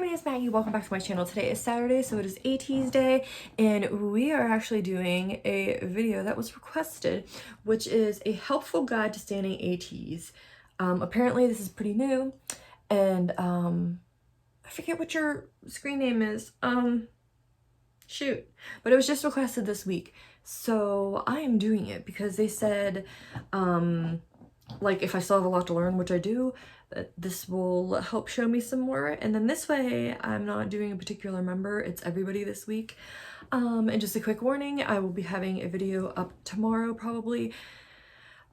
my name is Maggie. Welcome back to my channel. Today is Saturday, so it is Ateez day, and we are actually doing a video that was requested, which is a helpful guide to standing Ateez. Apparently this is pretty new, and I forget what your screen name is. Shoot. But it was just requested this week, so I am doing it because they said, like, if I still have a lot to learn, which I do, that this will help show me some more, and then this way I'm not doing a particular member, it's everybody this week. And just a quick warning, I will be having a video up tomorrow probably.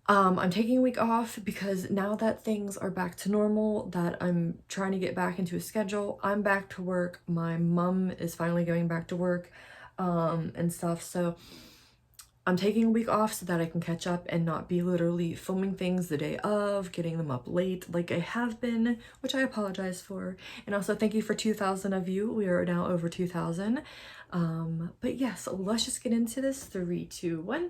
I'm taking a week off because now that things are back to normal, that I'm trying to get back into a schedule, I'm back to work, my mom is finally going back to work, and stuff, so I'm taking a week off so that I can catch up and not be literally filming things the day of, getting them up late like I have been, which I apologize for. And also thank you for 2,000 of you. We are now over 2,000. But yes, let's just get into this. 3, 2, 1.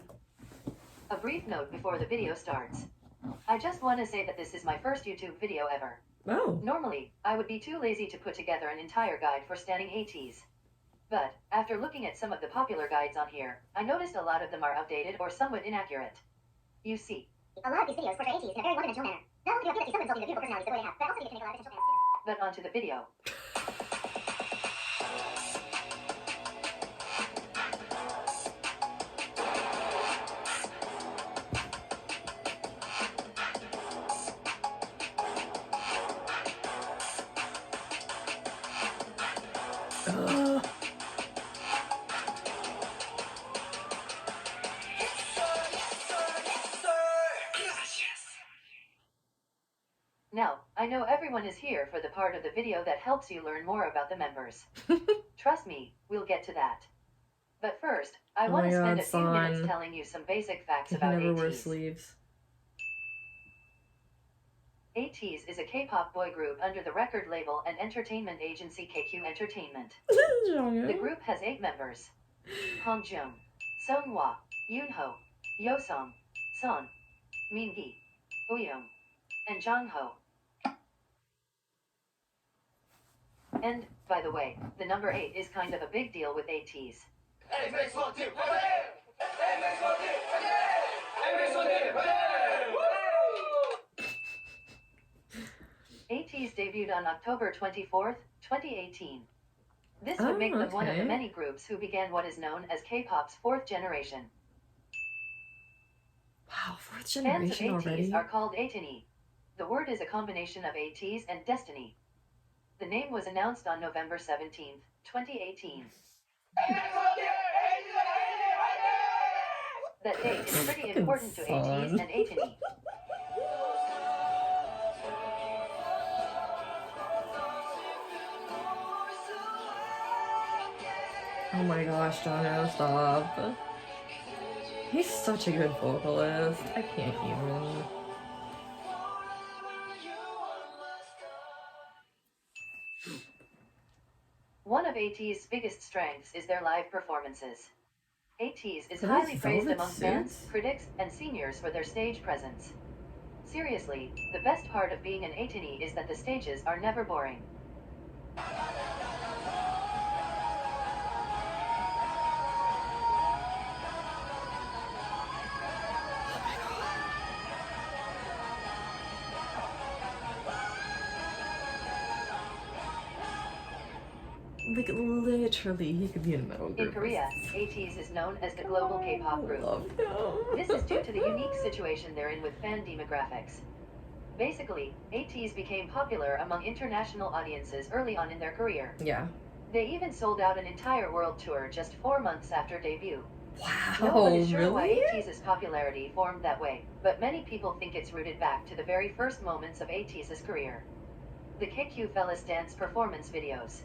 A brief note before the video starts. I just want to say that this is my first YouTube video ever. Oh. Normally, I would be too lazy to put together an entire guide for standing Ateez. But, after looking at some of the popular guides on here, I noticed a lot of them are outdated or somewhat inaccurate. You see, a lot of these videos portray Ateez in a very one-dimensional manner. Not only do I feel like some insulting the beautiful personalities the way they have, but also need to make a lot of potential fans. but onto the video. Now, I know everyone is here for the part of the video that helps you learn more about the members. Trust me, we'll get to that. But first, I want to spend a few minutes telling you some basic facts about Never wear Ateez. sleeves. Ateez is a K-pop boy group under the record label and entertainment agency KQ Entertainment. The group has 8 members: Hongjoong, Seonghwa, Yunho, Yeosang, Son, Mingi, Wooyoung, and Jongho. And, by the way, the number 8 is kind of a big deal with Ateez. Ateez debuted on October 24th, 2018. This would make them one of the many groups who began what is known as K-pop's 4th generation. Wow, 4th Fans generation of Ateez already? are called Ateez. The word is a combination of Ateez and destiny. The name was announced on November 17th, 2018. That date is pretty important to Ateez and Ateez. Oh my gosh, Jongho, stop. He's such a good vocalist. I can't even. One of Ateez's biggest strengths is their live performances. Ateez is highly praised among fans, critics, and seniors for their stage presence. Seriously, the best part of being an Ateez is that the stages are never boring. Like, literally, he could be in a metal group. In Korea, Ateez is known as the global K-pop group. This is due to the unique situation they're in with fan demographics. Basically, Ateez became popular among international audiences early on in their career. Yeah. They even sold out an entire world tour just 4 months after debut. Wow, No one is sure really? why Ateez's popularity formed that way, but many people think it's rooted back to the very first moments of Ateez's career. The KQ Fellas dance performance videos.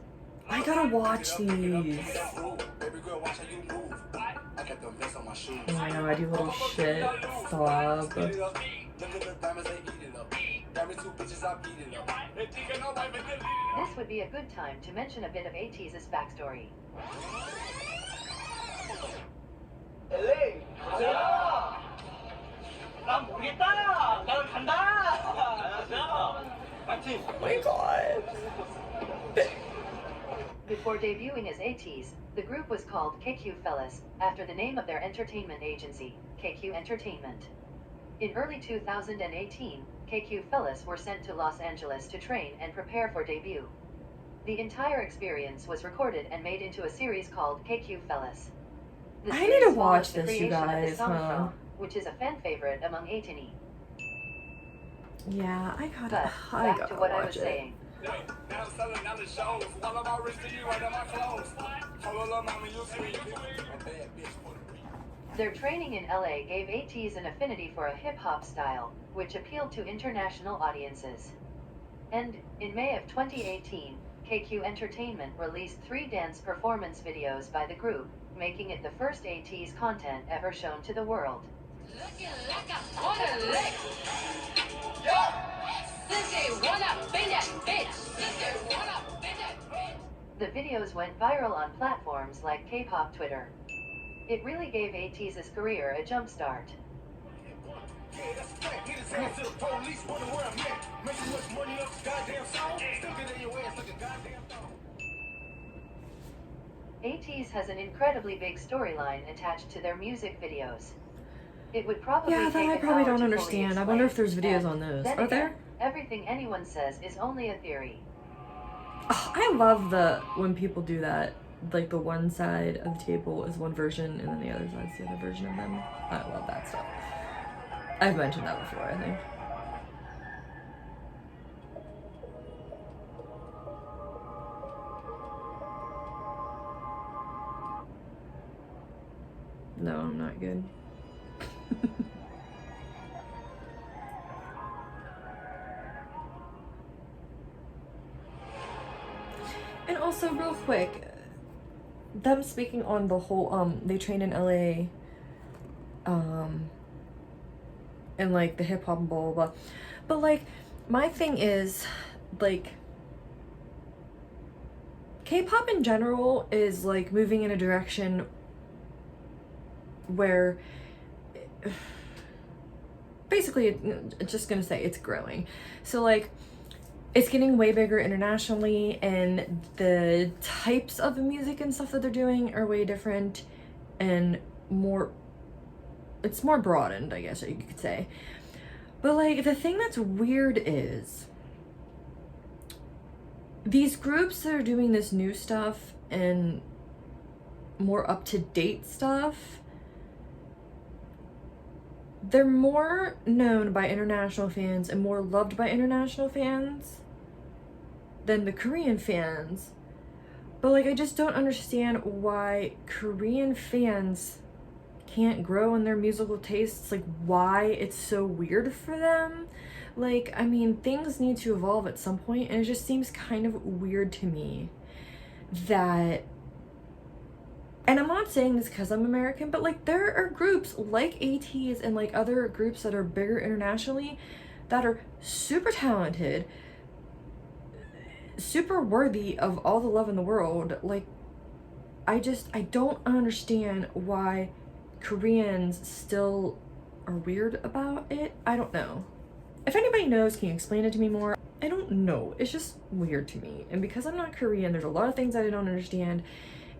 I gotta watch these. Oh my god, you little shit. Stop. This would be a good time to mention a bit of Ateez's backstory. Oh my god. Before debuting as Ateez, the group was called KQ Fellas, after the name of their entertainment agency, KQ Entertainment. In early 2018, KQ Fellas were sent to Los Angeles to train and prepare for debut. The entire experience was recorded and made into a series called KQ Fellas. The I need to series watch follows the this, you creation of the guys, song huh? From, which is a fan favorite among Ateez. Yeah, I But gotta back to what I was watch it. saying. Their training in LA gave Ateez an affinity for a hip-hop style, which appealed to international audiences. And, in May of 2018, KQ Entertainment released 3 dance performance videos by the group, making it the first Ateez content ever shown to the world. The videos went viral on platforms like K-pop Twitter. It really gave Ateez's career a jump start. Ateez has an incredibly big storyline attached to their music videos. It would probably Yeah, take that I an probably hour don't to fully understand. I wonder if there's explain. videos on those. Then Are again, there? everything anyone says is only a theory. Oh, I love when people do that. Like the one side of the table is one version and then the other side's the other version of them. I love that stuff. I've mentioned that before, I think. No, I'm not good. And also, real quick, them speaking on the whole, they trained in LA, and like the hip hop and blah blah blah. But like, my thing is, like, K-pop in general is like moving in a direction where basically it's just gonna say it's growing. So like it's getting way bigger internationally and the types of music and stuff that they're doing are way different and it's more broadened, I guess you could say. But like the thing that's weird is these groups that are doing this new stuff and more up-to-date stuff, they're more known by international fans and more loved by international fans than the Korean fans. But like, I just don't understand why Korean fans can't grow in their musical tastes, like why it's so weird for them. Like, I mean, things need to evolve at some point, and it just seems kind of weird to me that, and I'm not saying this because I'm American, but like there are groups like Ateez and like other groups that are bigger internationally that are super talented, super worthy of all the love in the world. Like, I don't understand why Koreans still are weird about it. I don't know. If anybody knows, can you explain it to me more? I don't know. It's just weird to me. And because I'm not Korean, there's a lot of things that I don't understand.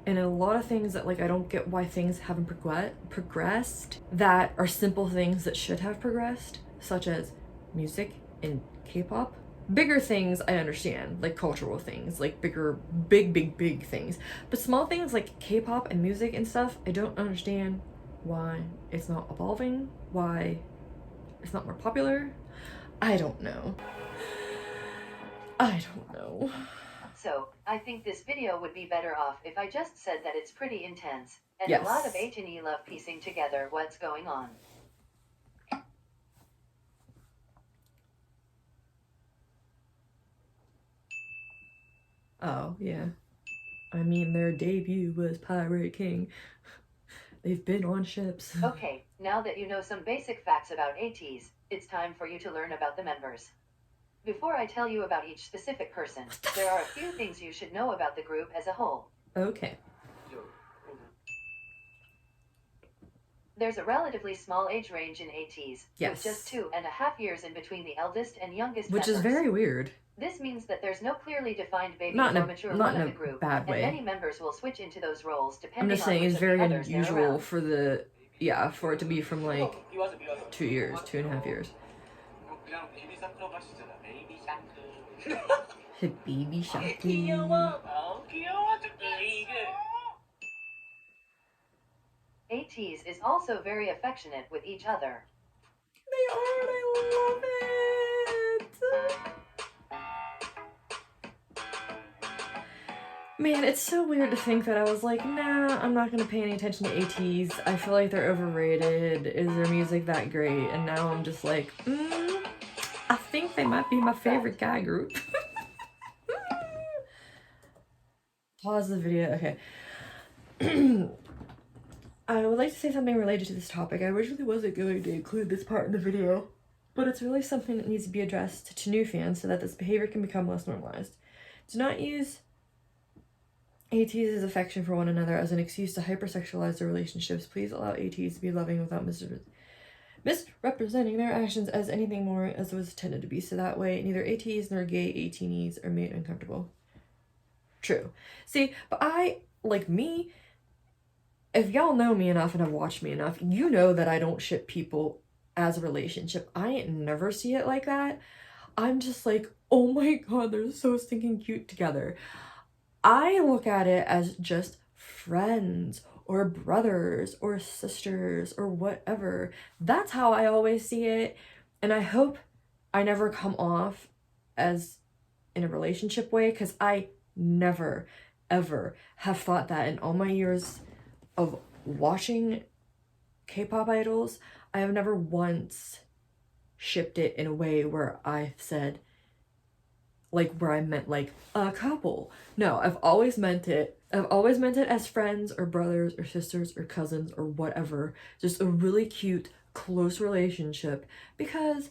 And a lot of things that like I don't get why things haven't progressed that are simple things that should have progressed, such as music and K-pop. Bigger things I understand, like cultural things, like big things. But small things like K-pop and music and stuff, I don't understand why it's not evolving, why it's not more popular. I don't know. I don't know. So, I think this video would be better off if I just said that it's pretty intense, and Yes. a lot of Ateez love piecing together what's going on. Oh, yeah. I mean, their debut was Pirate King. They've been on ships. Okay, now that you know some basic facts about Ateez, it's time for you to learn about the members. Before I tell you about each specific person, there are a few things you should know about the group as a whole. Okay. There's a relatively small age range in Ateez, Yes. with just 2.5 years in between the eldest and youngest Which members. is very weird. This means that there's no clearly defined baby Not in or a, mature not one in of a the group, bad way. and many members will switch into those roles I'm depending just on saying which it's of the very others they're unusual around. for the, yeah, for it to be from like 2 years, 2.5 years. Baby shark. Ateez is also very affectionate with each other. They are, and I love it. Man, it's so weird to think that I was like, nah, I'm not gonna pay any attention to Ateez. I feel like they're overrated. Is their music that great? And now I'm just like, I think they might be my favorite guy group. Pause the video. Okay. I would like to say something related to this topic. I originally wasn't going to include this part in the video, but it's really something that needs to be addressed to new fans so that this behavior can become less normalized. Do not use Ateez's affection for one another as an excuse to hypersexualize their relationships. Please allow Ateez to be loving without misrepresenting their actions as anything more as it was intended to be, so that way neither Ateez nor gay Ateenies are made uncomfortable. True. See, but I, like me, if y'all know me enough and have watched me enough, you know that I don't ship people as a relationship. I never see it like that. I'm just like, oh my god, they're so stinking cute together. I look at it as just friends or brothers or sisters or whatever. That's how I always see it. And I hope I never come off as in a relationship way, because I never, ever have thought that in all my years of watching K-pop idols. I have never once shipped it in a way where I said, like, where I meant like a couple. No, I've always meant it as friends or brothers or sisters or cousins or whatever. Just a really cute, close relationship, because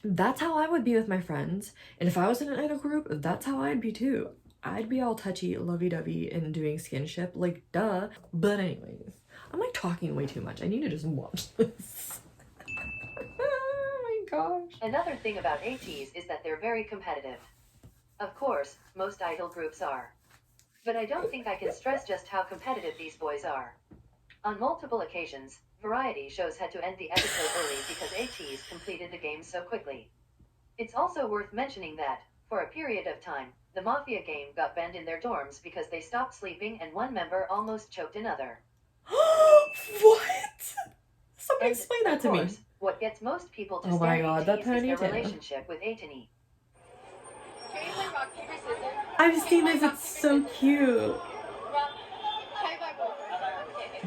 that's how I would be with my friends. And if I was in an idol group, that's how I'd be too. I'd be all touchy, lovey-dovey, and doing skinship, like, duh. But anyways, I'm like talking way too much. I need to just watch this. Oh my gosh. Another thing about Ateez is that they're very competitive. Of course, most idol groups are. But I don't think I can stress just how competitive these boys are. On multiple occasions, variety shows had to end the episode early because Ateez completed the game so quickly. It's also worth mentioning that, for a period of time, the Mafia game got banned in their dorms because they stopped sleeping and one member almost choked another. What? Somebody And, explain that to me. What gets most people to Oh my stand god, that Ateez is their tiny tail. relationship with Ateez. I've seen this, it's so cute.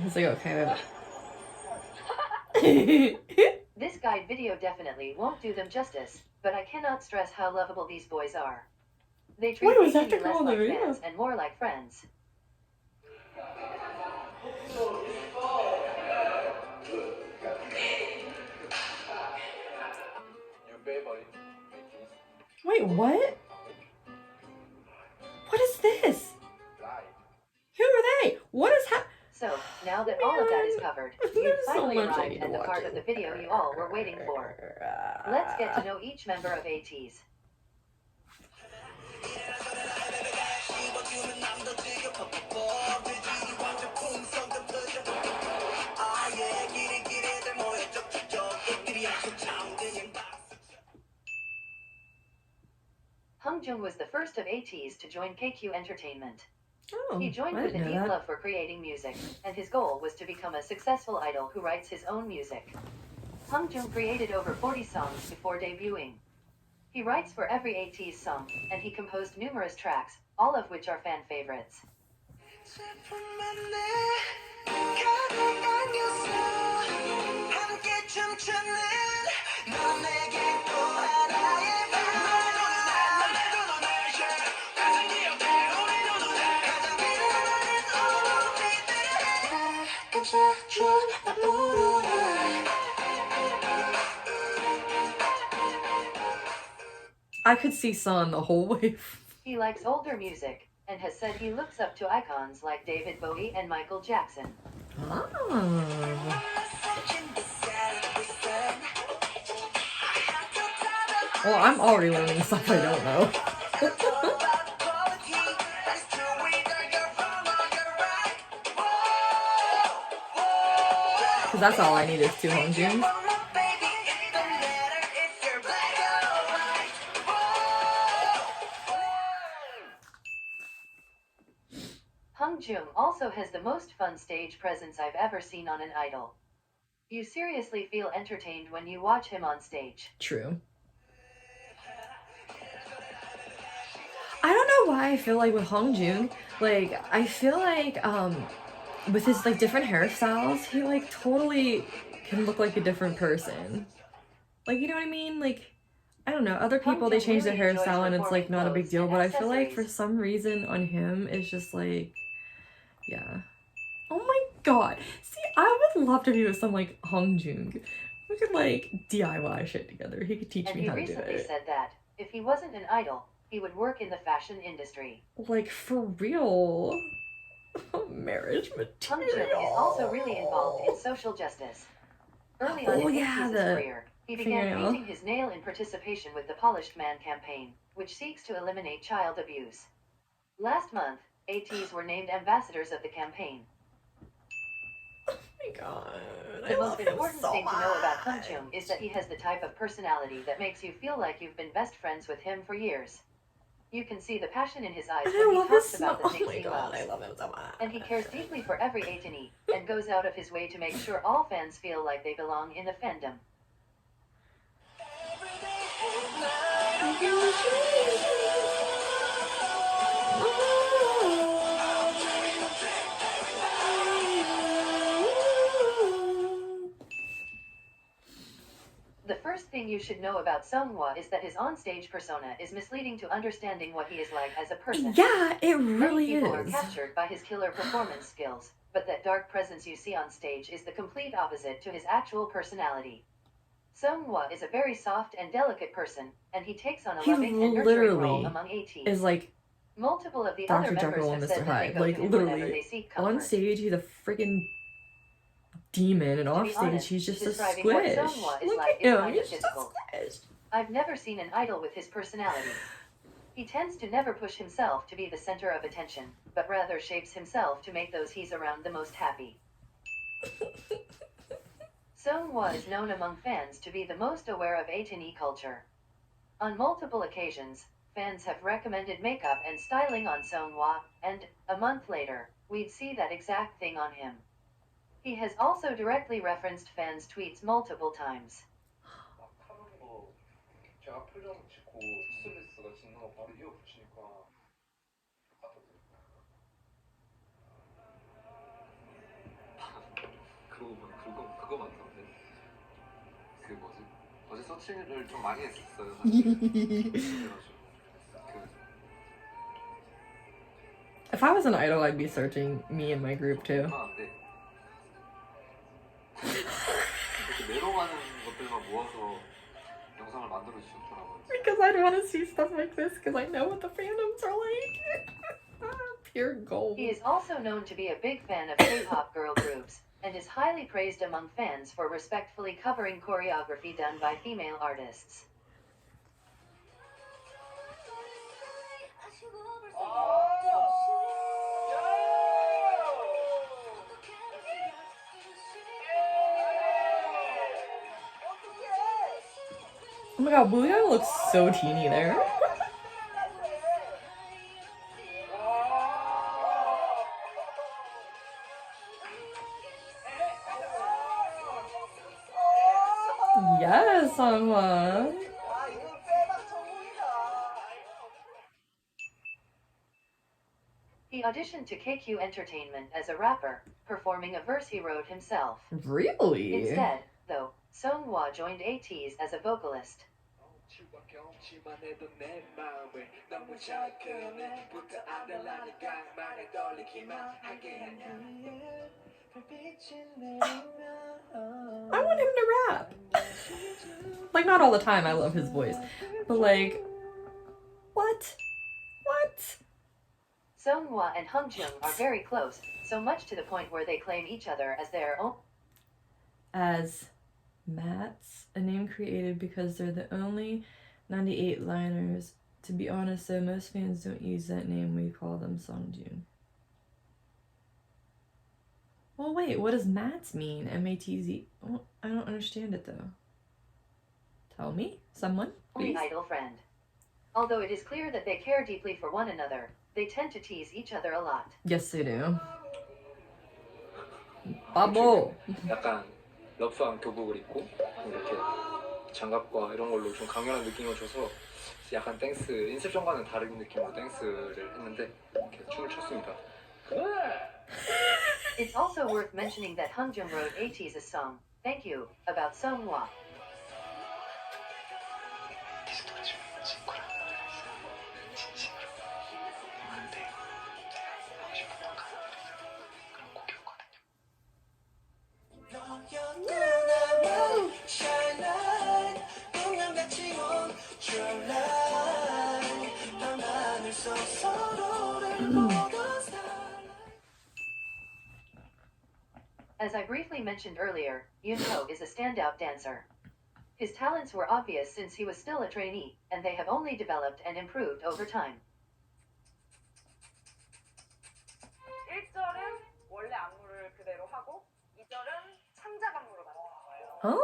He's like, okay. This guide video definitely won't do them justice, but I cannot stress how lovable these boys are. They treat was that Ateez the less girl in the like video? fans and more like friends. Wait, what? What is this? Who are they? What is happening? So, now that all of that is covered, you've There's so finally much I arrived need to at the watch part it. of the video you all were waiting for. Let's get to know each member of Ateez. Hongjoong was the first of Ateez to join KQ Entertainment. Oh, He joined I with a didn't know deep that. love for creating music, and his goal was to become a successful idol who writes his own music. Hongjoong created over 40 songs before debuting. He writes for every Ateez song, and he composed numerous tracks, all of which are fan favorites. I could see Sun the whole way. He likes older music, and has said he looks up to icons like David Bowie and Michael Jackson. Ah. Well, I'm already learning stuff I don't know. Because that's all I need is 2 Hongjoongs. Hongjoong also has the most fun stage presence I've ever seen on an idol. You seriously feel entertained when you watch him on stage. True. I don't know why I feel like with Hongjoong, like, I feel like, with his, like, different hairstyles, he, like, totally can look like a different person. Like, you know what I mean? Like, I don't know, other people, they change their hairstyle and it's, like, not a big deal, but I feel like for some reason on him, it's just, like, yeah. Oh my god. See, I would love to be with some, like, Hongjoong. We could, like, DIY shit together. He could teach me how to do it. And he recently said that, if he wasn't an idol, he would work in the fashion industry. Like, for real. Marriage material. Hongjoong is also really involved in social justice. Early on in Ateez's career, he began painting his nail in participation with the Polished Man campaign, which seeks to eliminate child abuse. Last month, Ateez were named ambassadors of the campaign. Oh my god. The most important thing to know about Hongjoong is that he has the type of personality that makes you feel like you've been best friends with him for years. You can see the passion in his eyes when he talks about the things he loves. I love him so much. And he cares deeply for every Ateez, and goes out of his way to make sure all fans feel like they belong in the fandom. The first thing you should know about Seonghwa is that his onstage persona is misleading to understanding what he is like as a person. Yeah, it really Many people are is. captured by his killer performance skills, but that dark presence you see on stage is the complete opposite to his actual personality. Seonghwa is a very soft and delicate person, and he takes on a loving and nurturing role among Ateez. Is like multiple of the Dr. other members Jekyll have and said Mr. that they Hyde. go Like, to him whenever literally, they seek comfort. on stage he's a freaking demon, and off stage he's just a squish. Look at him, he's just a squish. I've never seen an idol with his personality. He tends to never push himself to be the center of attention, but rather shapes himself to make those he's around the most happy. Seonghwa is known among fans to be the most aware of Ateez culture. On multiple occasions, fans have recommended makeup and styling on Seonghwa, and, a month later, we'd see that exact thing on him. He has also directly referenced fans' tweets multiple times. If I was an idol, I'd be searching me and my group too. Because I'd want to see stuff like this, because I know what the fandoms are like. Pure gold. He is also known to be a big fan of K-pop girl groups, and is highly praised among fans for respectfully covering choreography done by female artists. Oh my god, Wooyoung looks so teeny there. Yes, Seonghwa. He auditioned to KQ Entertainment as a rapper, performing a verse he wrote himself. Really? Instead, though, Seonghwa joined Ateez as a vocalist. I want him to rap. Like, not all the time, I love his voice. But like, what? What? Seonghwa and Hongjoong are very close, so much to the point where they claim each other as their own. As Mats, a name created because they're the only 98 liners. To be honest though, most fans don't use that name, we call them Songjun. Well wait, what does Mats mean? M-A-T-Z? Oh, I don't understand it though. Tell me? Someone? Please? Only idol friend. Although it is clear that they care deeply for one another, they tend to tease each other a lot. Yes they do. 바보! 약간 러프한 교복을 입고 이렇게 장갑과 이런 걸로 좀 강렬한 느낌을 줘서 약간 댄스, 인셉션과는 다른 느낌으로 댄스를 했는데 이렇게 춤을 췄습니다. It's also worth mentioning that Hongjoong wrote Ateez's song, Thank You, about Seonghwa. As I briefly mentioned earlier, Yunho is a standout dancer. His talents were obvious since he was still a trainee, and they have only developed and improved over time. 1절은 원래 안무를 그대로 하고 2절은 창작 안무로 만든 거예요. Oh!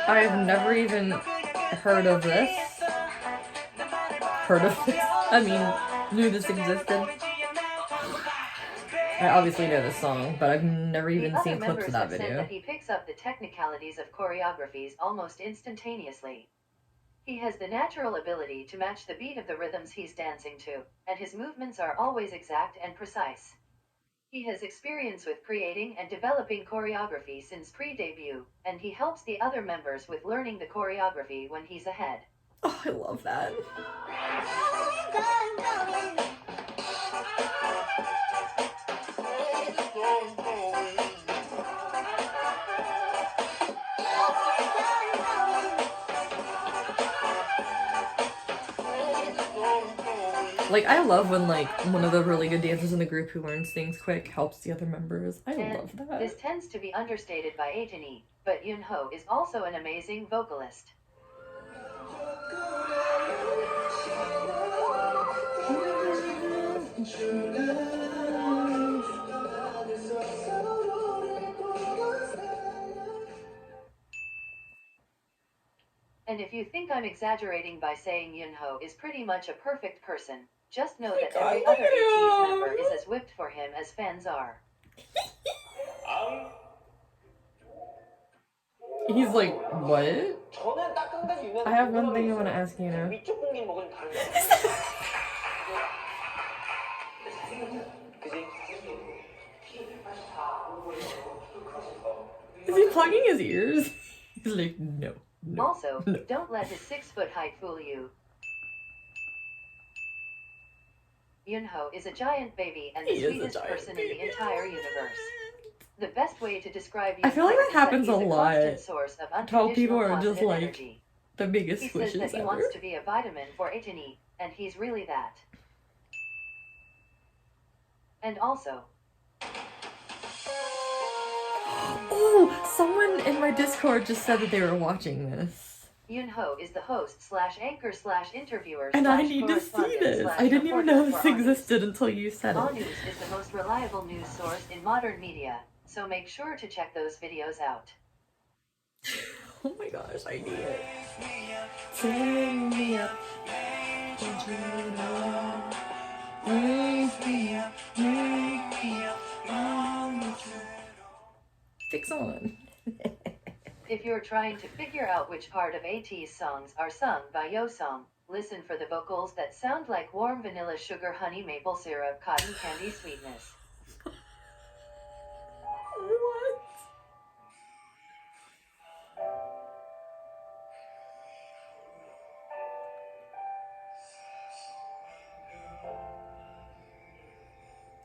I've never even heard of this. I mean, knew this existed. I obviously know this song, but I've never even seen clips of that Said video. that he picks up the technicalities of choreographies almost instantaneously. He has the natural ability to match the beat of the rhythms he's dancing to, and his movements are always exact and precise. He has experience with creating and developing choreography since pre-debut, and he helps the other members with learning the choreography when he's ahead. Oh, I love that. Like, I love when, like, one of the really good dancers in the group who learns things quick helps the other members. I love that. This tends to be understated by Ateez, but Yunho is also an amazing vocalist. And if you think I'm exaggerating by saying Yunho is pretty much a perfect person, just know that every other Ateez member is as whipped for him as fans are. He's like, what? I have one thing I want to ask you now. Is he plugging his ears? He's like, no. Also, don't let his 6-foot height fool you. Yunho is a giant baby and the sweetest person in the entire universe. The best way to describe Yunho I feel like that is happens that a he's lot. constant source of How people unconditional are just positive like energy. the biggest He says squishes that he ever. wants to be a vitamin for Ateez, and he's really that. And also, Oh, someone in my Discord just said that they were watching this. Yunho is the host / anchor / interviewer And I / need to see correspondent this. / I didn't even reporter know for this Ahhh News. existed until you said Ahhh it. News is the most reliable news source in modern media, so make sure to check those videos out. Oh my gosh, I need it. Turn me up. Fix on. If you're trying to figure out which part of Ateez songs are sung by Yeosang, listen for the vocals that sound like warm vanilla sugar honey maple syrup cotton candy sweetness. What?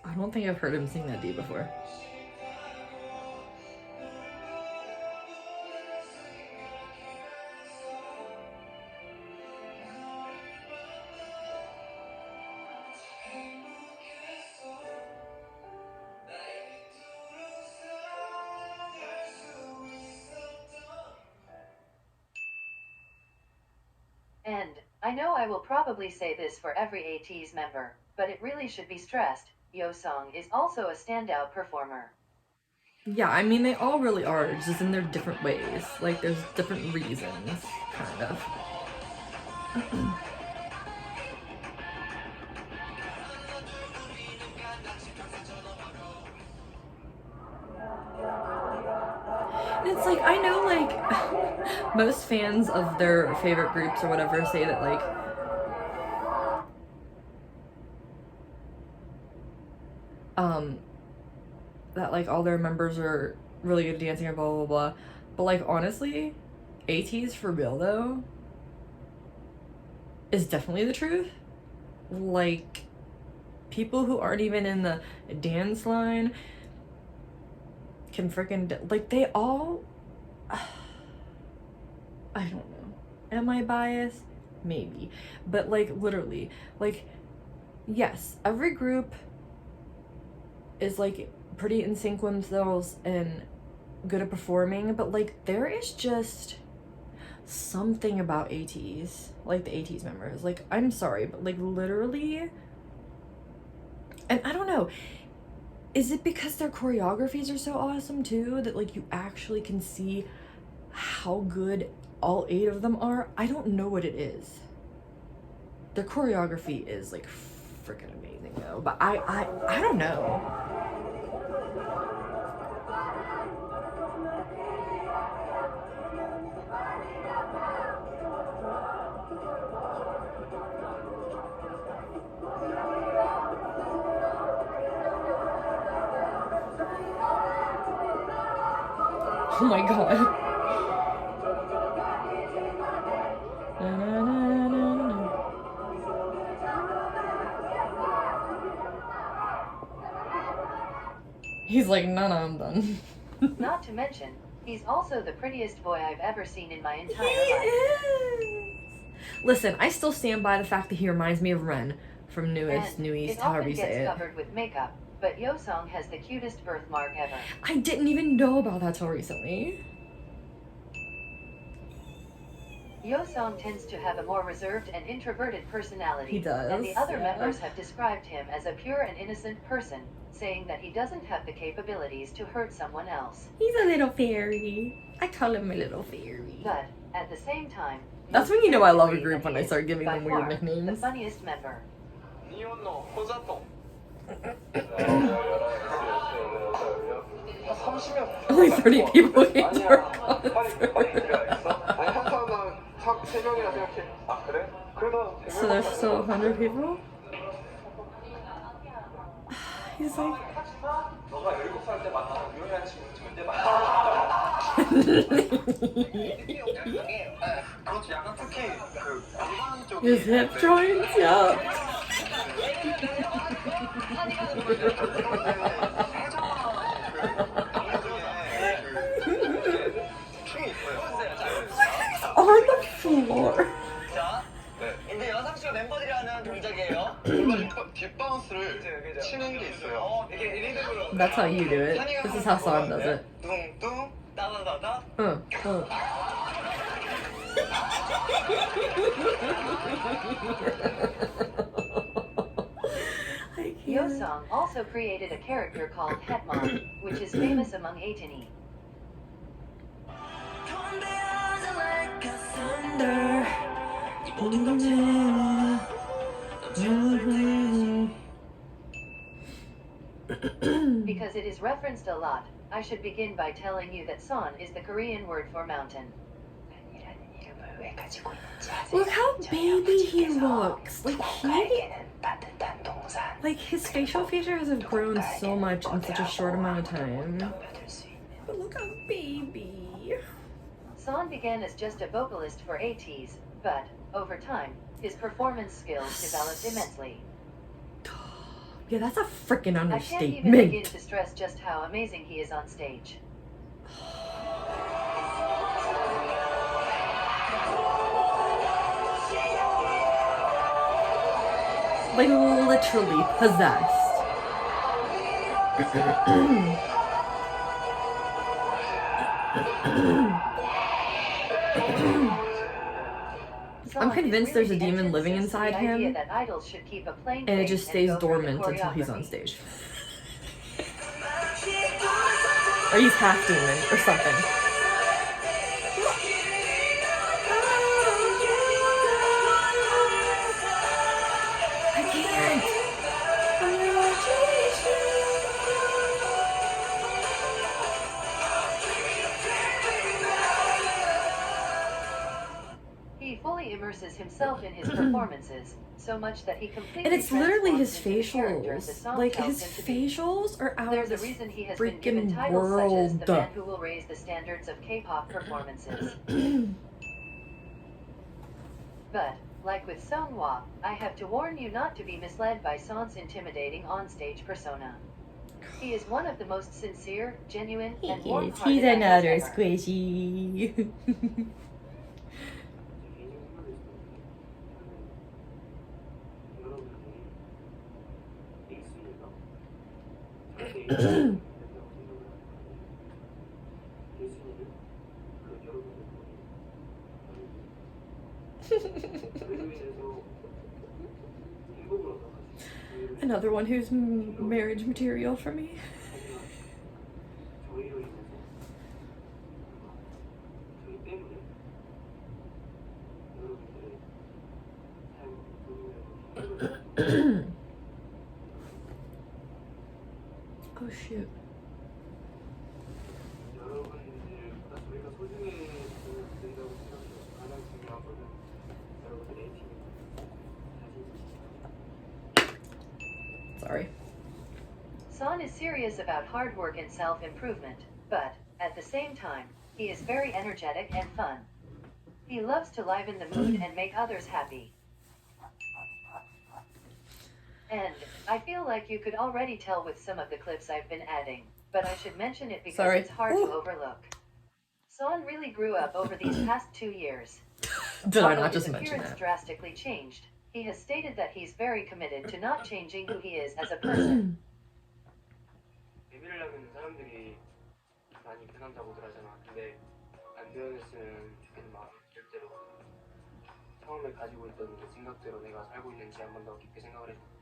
I don't think I've heard him sing that deep before. I know I will probably say this for every Ateez member, but it really should be stressed. Yeosang is also a standout performer. Yeah, I mean, they all really are, just in their different ways. Like, there's different reasons, kind of. It's like, I know, like, most fans of their favorite groups or whatever say that, like, that, like, all their members are really good at dancing and blah, blah, blah. But, like, honestly, Ateez for real, though, is definitely the truth. Like, people who aren't even in the dance line can freaking, like, they all, I don't know. Am I biased? Maybe. But, like, literally, like, yes, every group is, like, pretty in sync with themselves and good at performing, but, like, there is just something about Ateez, like, the Ateez members. Like, I'm sorry, but, like, literally, and I don't know, is it because their choreographies are so awesome, too, that, like, you actually can see how good all 8 of them are? I don't know what it is. Their choreography is, like, freaking amazing, though, but I don't know. Oh my god. Na, na, na, na, na. He's like, no, I'm done. Not to mention, he's also the prettiest boy I've ever seen in my entire He life. is. Listen, I still stand by the fact that he reminds me of Ren from Newest, And Newiest, it however often you say gets it. covered with makeup, but Yeosang has the cutest birthmark ever. I didn't even know about that till recently. Yeosang tends to have a more reserved and introverted personality. He does, And the other yeah. members have described him as a pure and innocent person, saying that he doesn't have the capabilities to hurt someone else. He's a little fairy. I call him a little fairy. But, at the same time, That's when you know I love a group, when I start giving by them weird far nicknames. the funniest member. Only 30 people came to our concert. So there's still 100 people? He's like... His hip joints? Yeah. On the floor. 이제 여상 씨가 멤버들이 하는 동작이에요. 뒷바운스를 치는 게 있어요. 이게 리듬으로. That's how you do it. This is how Son does it. 뚱뚱 따다다다. Yeosang also created a character called Hetman, which is famous among Ateez. Because it is referenced a lot, I should begin by telling you that Son is the Korean word for mountain. Look how baby he looks. Like his facial features have grown so much in such a short amount of time. But look how baby. Son began as just a vocalist for Ateez, but, over time, his performance skills developed immensely. Yeah, that's a freaking I can't even begin understatement. to stress just how amazing he is on stage. Like literally possessed. I'm Son is convinced really there's a the demon antithesis living to inside the idea him, that idols should keep a plain and it face just and stays go for the dormant until he's on choreography. stage. Or he's half demon or something. I can't. He fully immerses himself in his performances, so much that he completely And it's literally his transforms into the character the facials. song Like, tells his him to be. facials are out There's of a this reason he has been given freaking titles such as world. the man who will raise the standards of K-pop performances. But, like with Seonghwa, I have to warn you not to be misled by Son's intimidating onstage persona. He is one of the most sincere, genuine, and warm-hearted He's another idols ever. squishy. Another one who's marriage material for me. Oh shoot. Sorry. Son is serious about hard work and self-improvement, but, at the same time, he is very energetic and fun. He loves to liven the mood and make others happy. And, I feel like you could already tell with some of the clips I've been adding, but I should mention it because Sorry. it's hard to overlook. Son really grew up over these past 2 years. Did I Although not his just mention appearance that? drastically changed, he has stated that he's very committed to not changing who he is as a person. 데뷔를 하면 사람들이 많이 변한다고들 하잖아. 근데 안 변했으면 좋겠는 마음이 절대로 처음에 가지고 있던 그 생각대로 내가 살고 있는지 한 번 더 깊게 생각을 해보고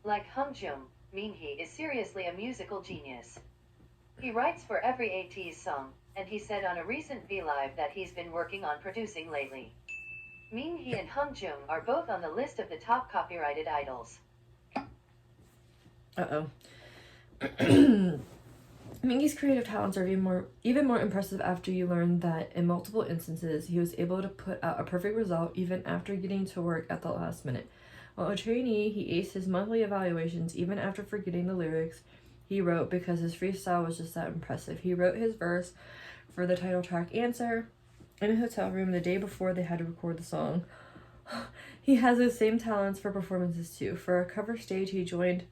Like Hongjoong, Mingi is seriously a musical genius. He writes for every Ateez song, and he said on a recent V-Live that he's been working on producing lately. Mingi and Hongjoong are both on the list of the top copyrighted idols. Uh-oh. Mingi's creative talents are even more impressive after you learn that in multiple instances he was able to put out a perfect result even after getting to work at the last minute. While a trainee, he aced his monthly evaluations even after forgetting the lyrics he wrote because his freestyle was just that impressive. He wrote his verse for the title track Answer in a hotel room the day before they had to record the song. He has those same talents for performances too. For a cover stage, he joined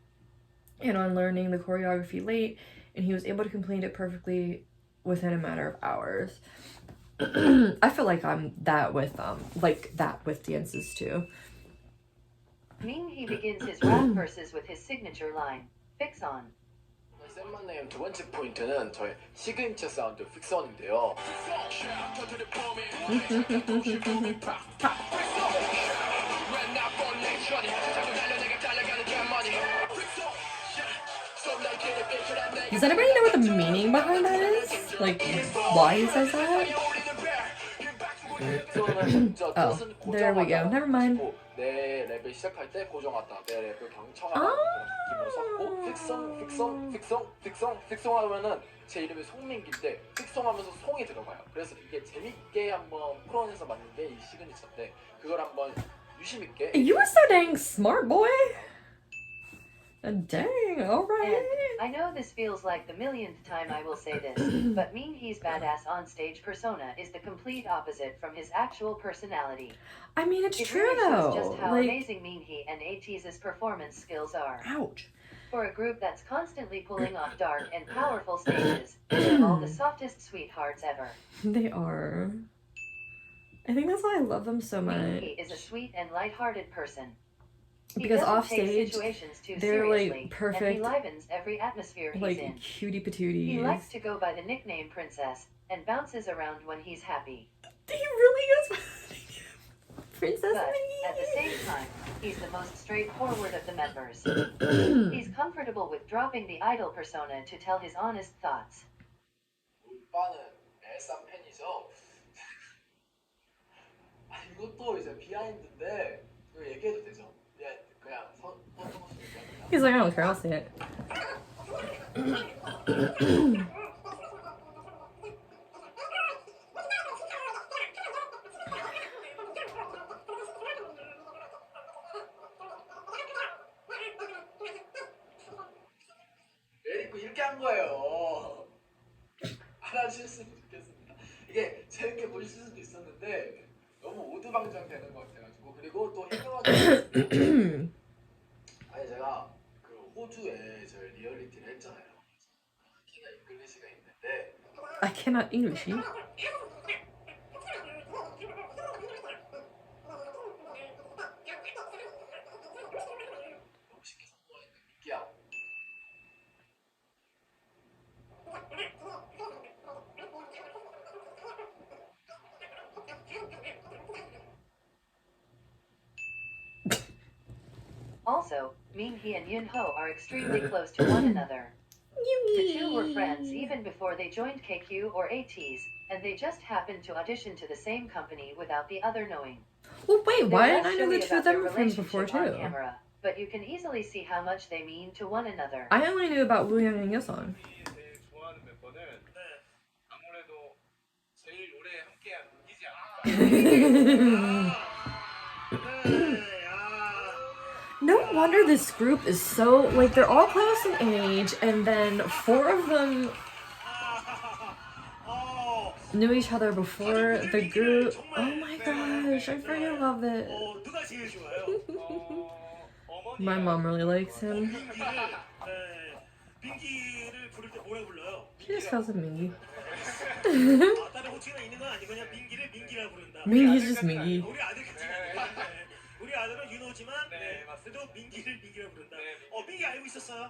in on learning the choreography late, and he was able to complete it perfectly within a matter of hours. I feel like I'm that with dances too. Mingi begins his rap verses with his signature line, "Fix on." 쌤만네임 두 번째 포인트는 저의 시그니처 사운드 픽선인데요. Does anybody know what the meaning behind that is? Like, why he says that? Oh, there we go. Never mind. 내 랩을 시작할 때 고정하다. 내 랩을 경청하다. 그런 느낌으로 섞고 픽송 하면은 제 이름이 송민기인데 픽송하면서 송이 들어가요. 그래서 이게 재밌게 한번 풀어내서 만든 게 이 시그니처인데 그걸 한번 유심 있게. You were so dang smart, boy. Dang, alright. And I know this feels like the millionth time I will say this, but Mingi's badass on-stage persona is the complete opposite from his actual personality. I mean, it's It true really shows though. just how Like, amazing Mingi and Ateez's performance skills are. ouch. For a group that's constantly pulling off dark and powerful stages, they're all the softest sweethearts ever. They are. I think that's why I love them so much. Mingi is a sweet and light-hearted person. He Because doesn't off take stage, situations too they're seriously, like perfect, and he livens every atmosphere he's like in. cutie He patooties. likes to go by the nickname Princess and bounces around when he's happy. He really is Princess But Mingi. at the same time, he's the most straightforward of the members. He's comfortable with dropping the idol persona to tell his honest thoughts. 오빠는 엘사 팬이죠? 아, 이것도 이제 비하인드인데 이거 얘기해도 되죠? 그냥 서슴없이 얘기합니다. He's like, I don't care, I'll say it. 에리코 이렇게 한 거예요. 알아주셨으면 좋겠습니다. 이게 재밌게 보실 수도 있었는데 너무 오두방정 되는 것 같아가지고. 그리고 또 해명하기 아니 제가 그 호주에 저 리얼리티를 했잖아요. 키가 잉글리시가 있는데 I cannot English. 너무 쉽게 성공했네. 민기야. Also, Mingi and Yunho are extremely close to one another. The two were friends even before they joined KQ or Ateez, and they just happened to audition to the same company without the other knowing. Well, wait, They're why less didn't I know showy the two of about their them were friends before relationship too? on camera, but you can easily see how much they mean to one another. I only knew about Wooyoung and Yeosang. 제일 좋아하는 멤버는 아무래도 제일 오래 함께한 민기지 않을까. No wonder this group is so, like, they're all close in age, and then 4 of them knew each other before the group. Oh my gosh, I freaking love it. My mom really likes him. She just calls him Mingi. Mingi's just Mingi. 우리 아들은 윤호지만 그래도 민기를 민기라 부른다. 민기 알고 있었어요?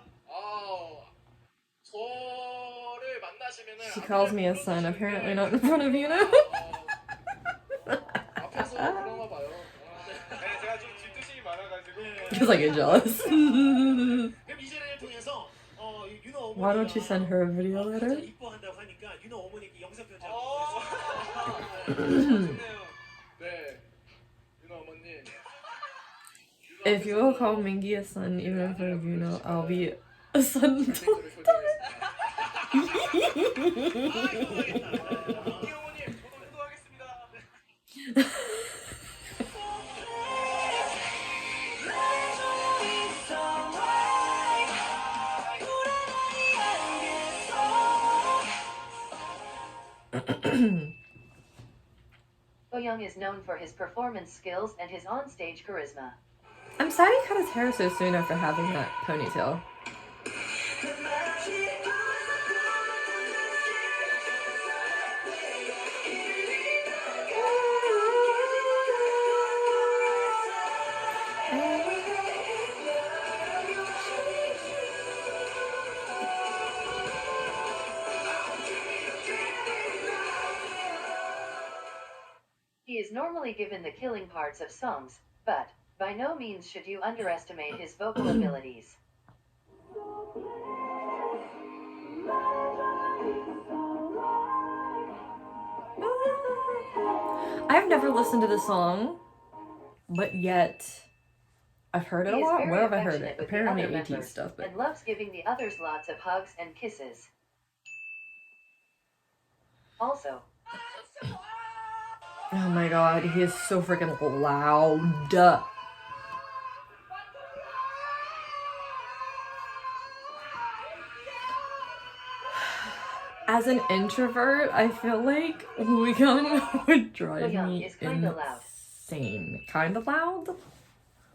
저를 만나시면은 She calls me a son, apparently not in front of you now. 앞에서 그런가 봐요. 네, 제가 좀 질투심이 많아가지고. Because I get jealous. 그럼 이 자리를 통해서 윤호 Why don't you send her a video letter? 이뻐한다고 하니까 윤호 어머니께 영상 편지 좋네요. 네, 윤호 어머님. If you will call Mingi a son, even in front of Yunho, I'll be a son. Wooyoung is known for his performance skills and his on-stage charisma. I'm sad he cut his hair so soon after having that ponytail. He is normally given the killing parts of songs, but by no means should you underestimate his vocal abilities. I've never listened to the song, but yet I've heard it a He is lot. very Where have I heard affectionate it? with the Apparently other Ateez members stuff, but and loves giving the others lots of hugs and kisses. Also, oh my god, he is so freaking loud. As an introvert, I feel like Wooyoung would drive Wooyoung me is kinda loud. insane. Kind of loud?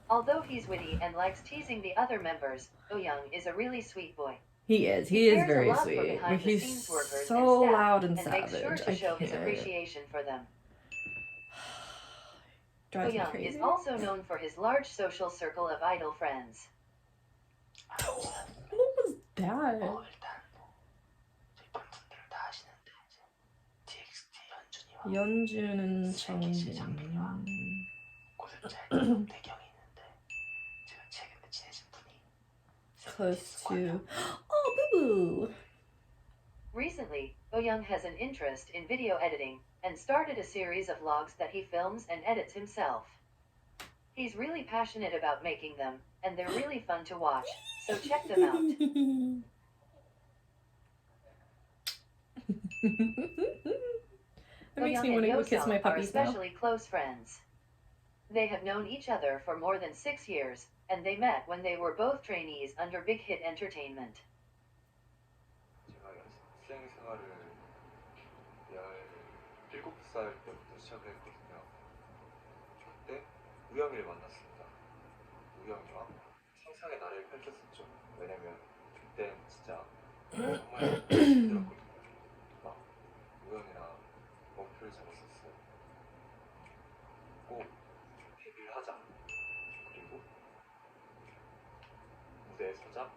although he's witty and likes teasing the other members, Wooyoung is a really sweet boy. He is. He is very sweet. But he's so loud and and makes savage. sure to I show his can't. appreciation for them. Drives me Wooyoung crazy. is also known for his large social circle of idol friends. What was that? 일단 뭐 저희 팬분들 다 아시는데 이제 TXT 현준이와 연주는 슬기씨 정진. 장민이와 고생자 애정 대경이 있는데 제가 최근에 친해진 분이 Close to. Oh, boo boo. Recently, Wooyoung has an interest in video editing and started a series of vlogs that he films and edits himself. He's really passionate about making them, and they're really fun to watch, so check them out. That makes me Wooyoung want and to go kiss my Yeosang are puppies now. especially close friends. They have known each other for more than 6 years, and they met when they were both trainees under Big Hit Entertainment. 제가 연습생 생활을 17살 때부터 시작을 했거든요. 그때 우영이를 만났습니다. 우영이와 상상의 나래를 펼쳤었죠. 왜냐면 그땐 진짜 정말 힘들었거든요. 막 우영이랑 목표를 잡았었어요. 꼭 데뷔를 하자. 그리고 무대에 서자.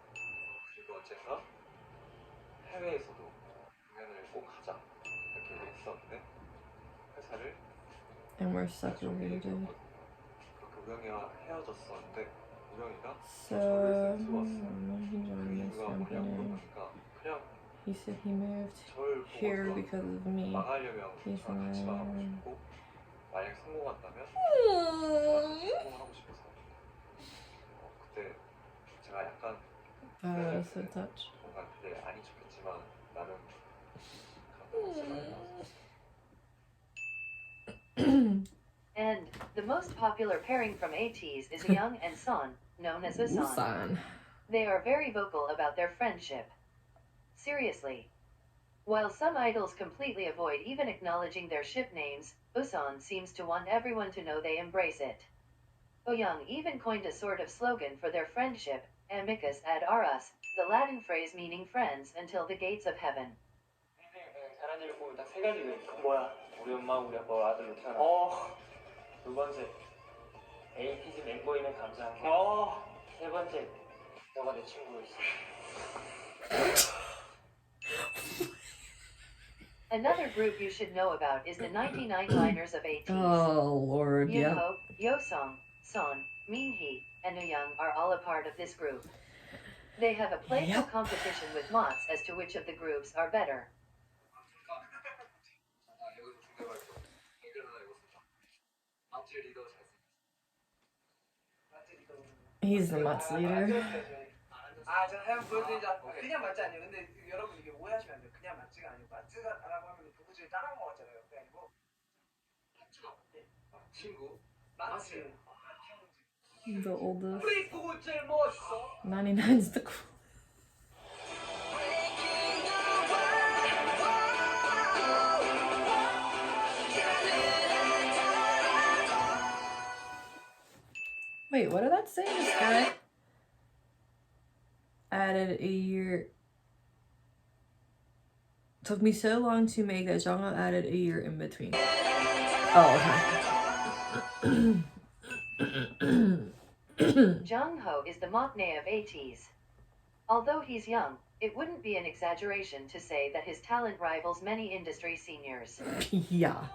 그리고 언젠가 해외에서도 공연을 꼭 하자 이렇게 했었는데 회사를 And we're 다시 separated. 옮기게 그렇게 우영이와 헤어졌었는데 우영이가 So, 저를 들어왔어요. when he 그 joined this 이유가 뭐냐고 company, 물어보니까 그냥 he said he moved 저를 here 보고 because of me. 망하려면 He's 저랑 같이 망하고 like, 싶고 만약 성공한다면 저랑 같이 성공하고 싶어서 그때 제가 약간 Oh, so touch. 뭔가 그때 아닌 척했지만 나는 감동했어요. And the most popular pairing from Ateez is Wooyoung and Son, known as Yeosang. Usan. They are very vocal about their friendship. Seriously. While some idols completely avoid even acknowledging their ship names, Yeosang seems to want everyone to know they embrace it. Wooyoung even coined a sort of slogan for their friendship, Amicus ad auras, the Latin phrase meaning friends until the gates of heaven. 잘한 일 보면 딱 세 가지가 있어. 뭐야? 우리 엄마, 우리 아빠 아들로 태어나. 두 번째, 에이티즈 멤버임에 감사한 거. 세 번째, 너가 내 친구였어. Another group you should know about is the 99liners of Ateez. Oh, Lord, yeah. Yunho, Yeosang, Son, Mingi, and Wooyoung are all a part of this group. They have a playful competition with mots as to which of the groups are better. He's the Mutts leader. 제가 한번 보여드리자. 그냥 맞지 않아요. 근데 여러분 이게 오해하시면 안 돼요. 그냥 맞지가 아니고 맞지가라고 하면 부부들이 따라한 것 같잖아요. 그게 아니고 친구 맞지. The oldest. 우리 부부 제일 멋있어. 99's the cool. Wait, what did that say? This guy added a year. Took me so long to make that Jongho added a year in between. Oh, okay. Jongho is the maknae of Ateez. Although he's young, it wouldn't be an exaggeration to say that his talent rivals many industry seniors. Yeah.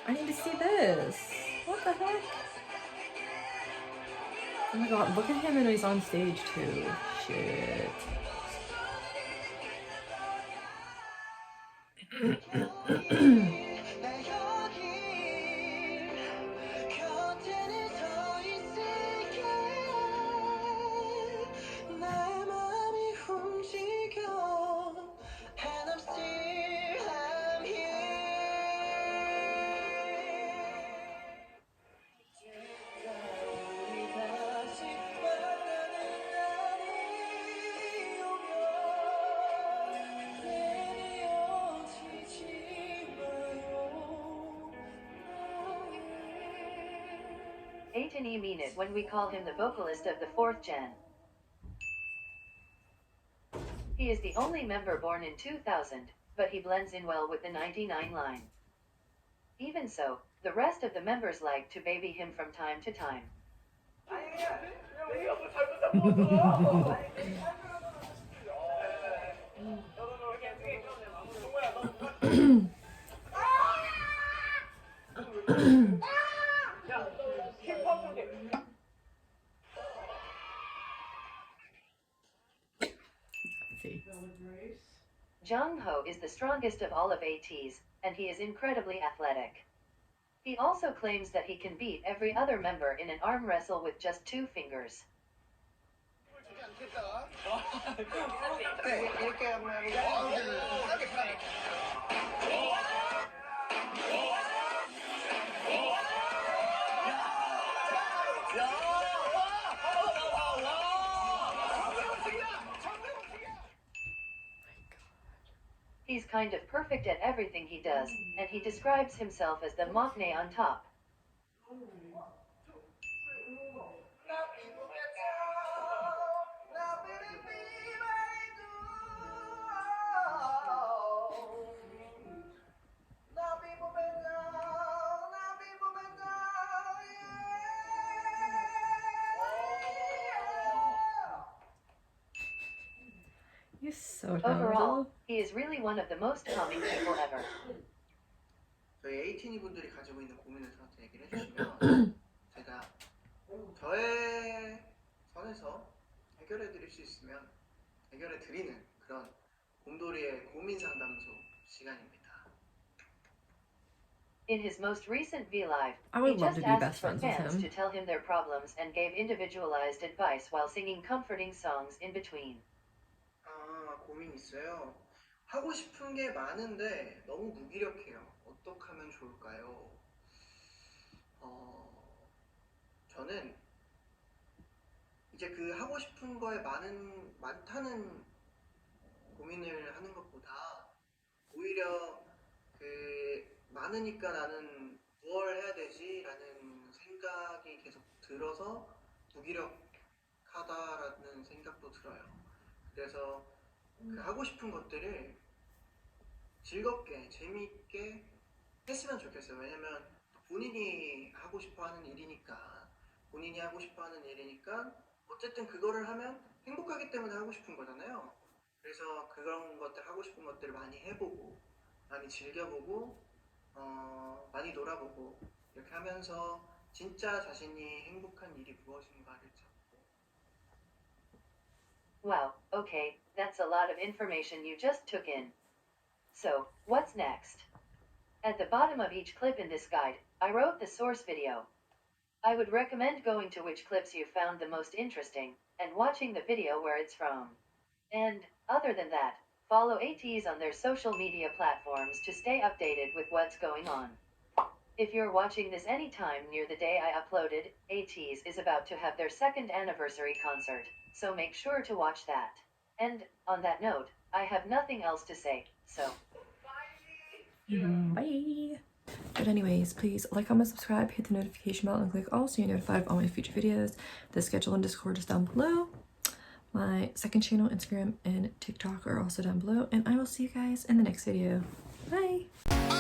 I need to see this. What the heck? Oh my god, look at him and he's on stage too. Shit. Ateez mean it when we call him the vocalist of the 4th gen. He is the only member born in 2000, but he blends in well with the 99 line. Even so, the rest of the members like to baby him from time to time. Jongho is the strongest of all of Ateez, and he is incredibly athletic. He also claims that he can beat every other member in an arm wrestle with just 2 fingers. He's kind of perfect at everything he does, and he describes himself as the maknae on top. You're so Overall, he is really one of the most calming people ever. 저희 에이티니 분들이 가지고 있는 고민을 저한테 얘기를 해주시면 제가 저의 선에서 해결해 드릴 수 있으면 해결해 드리는 그런 곰돌이의 고민 상담소 시간입니다. In his most recent V-Live, I he would love just to be asked best for friends with fans him. to tell him their problems and gave individualized advice while singing comforting songs in between. 고민 있어요. 하고 싶은 게 많은데 너무 무기력해요. 어떻게 하면 좋을까요? 저는 이제 그 하고 싶은 거에 많다는 고민을 하는 것보다 오히려 그 많으니까 나는 뭘 해야 되지? 라는 생각이 계속 들어서 무기력하다라는 생각도 들어요. 그래서 그 하고 싶은 것들을 즐겁게, 재미있게 했으면 좋겠어요. 왜냐면 본인이 하고 싶어 하는 일이니까, 어쨌든 그거를 하면 행복하기 때문에 하고 싶은 거잖아요. 그래서 그런 것들, 하고 싶은 것들을 많이 해보고, 많이 즐겨보고, 많이 놀아보고, 이렇게 하면서 진짜 자신이 행복한 일이 무엇인가를 찾고. Wow, okay, that's a lot of information you just took in. So, what's next? At the bottom of each clip in this guide, I wrote the source video. I would recommend going to which clips you found the most interesting, and watching the video where it's from. And, other than that, follow Ateez on their social media platforms to stay updated with what's going on. If you're watching this anytime near the day I uploaded, Ateez is about to have their 2nd anniversary concert, so make sure to watch that. And, on that note, I have nothing else to say, so... Bye! But anyways, please like, comment, subscribe, hit the notification bell, and click all so you're notified of all my future videos. The schedule and Discord is down below. My 2nd channel, Instagram, and TikTok are also down below. And I will see you guys in the next video. Bye!